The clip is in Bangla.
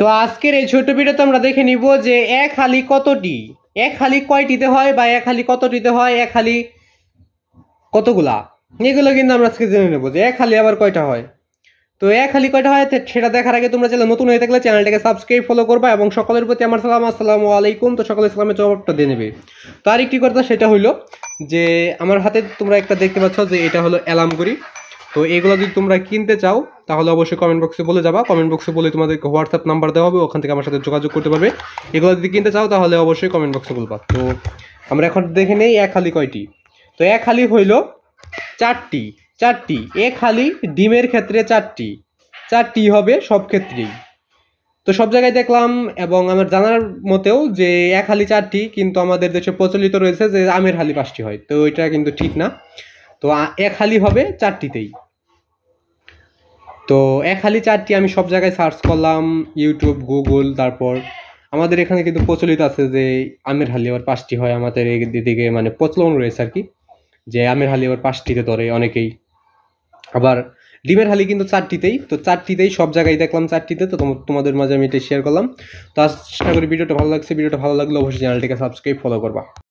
তো আজকের এই ছোট ভিডিওতে আমরা দেখে নিব যে এক হালি কতটি, এক হালি কয়টিতে হয় বা এক হালি কতটিতে হয়, এক হালি কতগুলা, এগুলো কিন্তু আমরা আজকে জেনে নেবো যে এক হালি আবার কয়টা হয়। তো এক হালি কয়টা হয় সেটা দেখার আগে তোমরা চ্যানেল নতুন হয়ে থাকলে চ্যানেলটাকে সাবস্ক্রাইব ফলো করবা এবং সকলের প্রতি আমার সালাম, আসসালামু আলাইকুম। তো সকলে ইসলামের জবাবটা দিয়ে নেবে। তো আরেকটি কথা সেটা হইলো যে আমার হাতে তোমরা একটা দেখতে পাচ্ছ যে এটা হলো অ্যালার্ম ঘড়ি। তো এগুলো যদি তোমরা কিনতে চাও তাহলে অবশ্যই কমেন্ট বক্সে বলে যাবা, কমেন্ট বক্সে বলে তোমাদেরকে হোয়াটসঅ্যাপ নাম্বার দেওয়া হবে, ওখান থেকে আমার সাথে যোগাযোগ করতে পারবে। এগুলো যদি কিনতে চাও তাহলে অবশ্যই কমেন্ট বক্সে বলবা। তো আমরা এখন দেখে নেই এক হালি কয়টি। তো এক হালি হইল চারটি, চারটি এক হালি ডিমের ক্ষেত্রে চারটি, চারটি হবে সব ক্ষেত্রেই। তো সব জায়গায় দেখলাম এবং আমার জানার মতেও যে এক হালি চারটি, কিন্তু আমাদের দেশে প্রচলিত রয়েছে যে আমের হালি 5টি হয়। তো এটা কিন্তু ঠিক না। তো এক হালি হবে চারটিতেই। তো এক হালি চারটি আমি সব জায়গায় সার্চ করলাম, ইউটিউব, গুগল, তারপর আমাদের এখানে কিন্তু প্রচলিত আছে যে আমের হালি আবার 5টি হয়। আমাদের এদিকে মানে প্রচলন রয়েছে আর কি, যে আমের হালি আবার 5টিতে ধরে অনেকেই। আবার ডিমের হালি কিন্তু চারটিতেই। তো চারটিতেই সব জায়গায় দেখলাম চারটিতে। তো তোমাদের মাঝে আমি এটা শেয়ার করলাম। তো আশা করি ভিডিওটা ভালো লাগছে। ভিডিওটা ভালো লাগলে অবশ্যই চ্যানেলটিকে সাবস্ক্রাইব ফলো করবা।